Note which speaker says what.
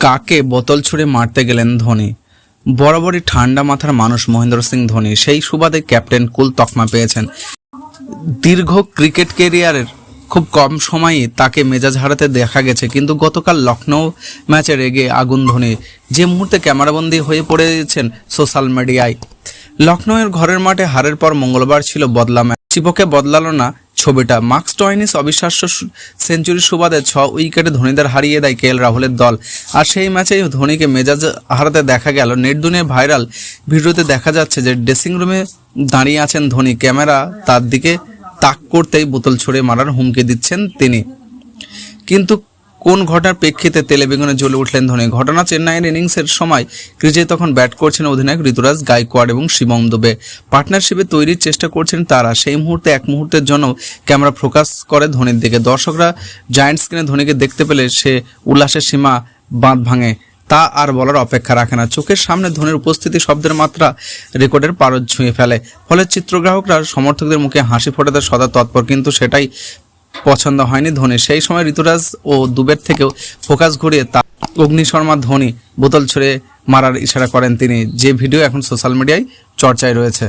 Speaker 1: কাকে বোতল ছুঁড়ে মারতে গেলেন ধোনি? বরাবরই ঠান্ডা মাথার মানুষ মহেন্দ্র সিং ধোনি, সেই সুবাদে ক্যাপ্টেন কুল তকমা পেয়েছেন। দীর্ঘ ক্রিকেট ক্যারিয়ারের খুব কম সময়ই তাকে মেজাজ হারাতে দেখা গেছে, কিন্তু গতকাল লখনৌ ম্যাচে রেগে আগুন ধোনি, যে মুহূর্তে ক্যামেরাবন্দি হয়ে পড়েছেন সোশ্যাল মিডিয়ায়। লখনৌয়ের ঘরের মাঠে হারের পর মঙ্গলবার ছিল বদলা ম্যাচ, চিপকে বদলালো না ছবিটা। মার্ক স্টয়নিস অবিশ্বাস্য সেঞ্চুরির সুবাদে 6 উইকেটে ধোনিদের হারিয়ে দেয় KL রাহুলের দল। আর সেই ম্যাচেই ধোনিকে মেজাজ হারাতে দেখা গেল। নেট দুনিয়ায় ভাইরাল ভিডিওতে দেখা যাচ্ছে যে ড্রেসিং রুমে দাঁড়িয়ে আছেন ধোনি, ক্যামেরা তার দিকে তাক করতেই বোতল ছুঁড়ে মারার হুমকি দিচ্ছেন তিনি। কিন্তু কোন ঘটনার প্রেক্ষিতে তেলে বেগুনে জ্বলে উঠলেন ধোনি? ঘটনা চেন্নাইয়ের ইনিংসের সময় ক্রিজে তখন ব্যাট করছেন অধিনায়ক ঋতুরাজ গায়কোয়াড় এবং শিবম দুবে। পার্টনারশিপে তৈরির চেষ্টা করছেন তারা। সেই মুহূর্তে এক মুহূর্তের জন্য ক্যামেরা ফোকাস করে ধোনির দিকে। দর্শকরা জায়ান্ট স্ক্রিনে ধোনিকে দেখতে পেলে সে উল্লাসের সীমা বাঁধ ভাঙে, তা আর বলার অপেক্ষা রাখে না। চোখের সামনে ধোনির উপস্থিতি শব্দের মাত্রা রেকর্ডের পারদ ছুঁয়ে ফেলে। ফলে চিত্রগ্রাহকরা সমর্থকদের মুখে হাসি ফোটাতে সদা তৎপর, কিন্তু সেটাই পছন্দ হয়নি ধোনি। সেই সময় ঋতুরাজ ও দুবের থেকেও ফোকাস ঘুরিয়ে তা অগ্নি শর্মা ধোনি বোতল ছুঁড়ে মারার ইশারা করেন তিনি, যে ভিডিও এখন সোশ্যাল মিডিয়ায় চর্চায় রয়েছে।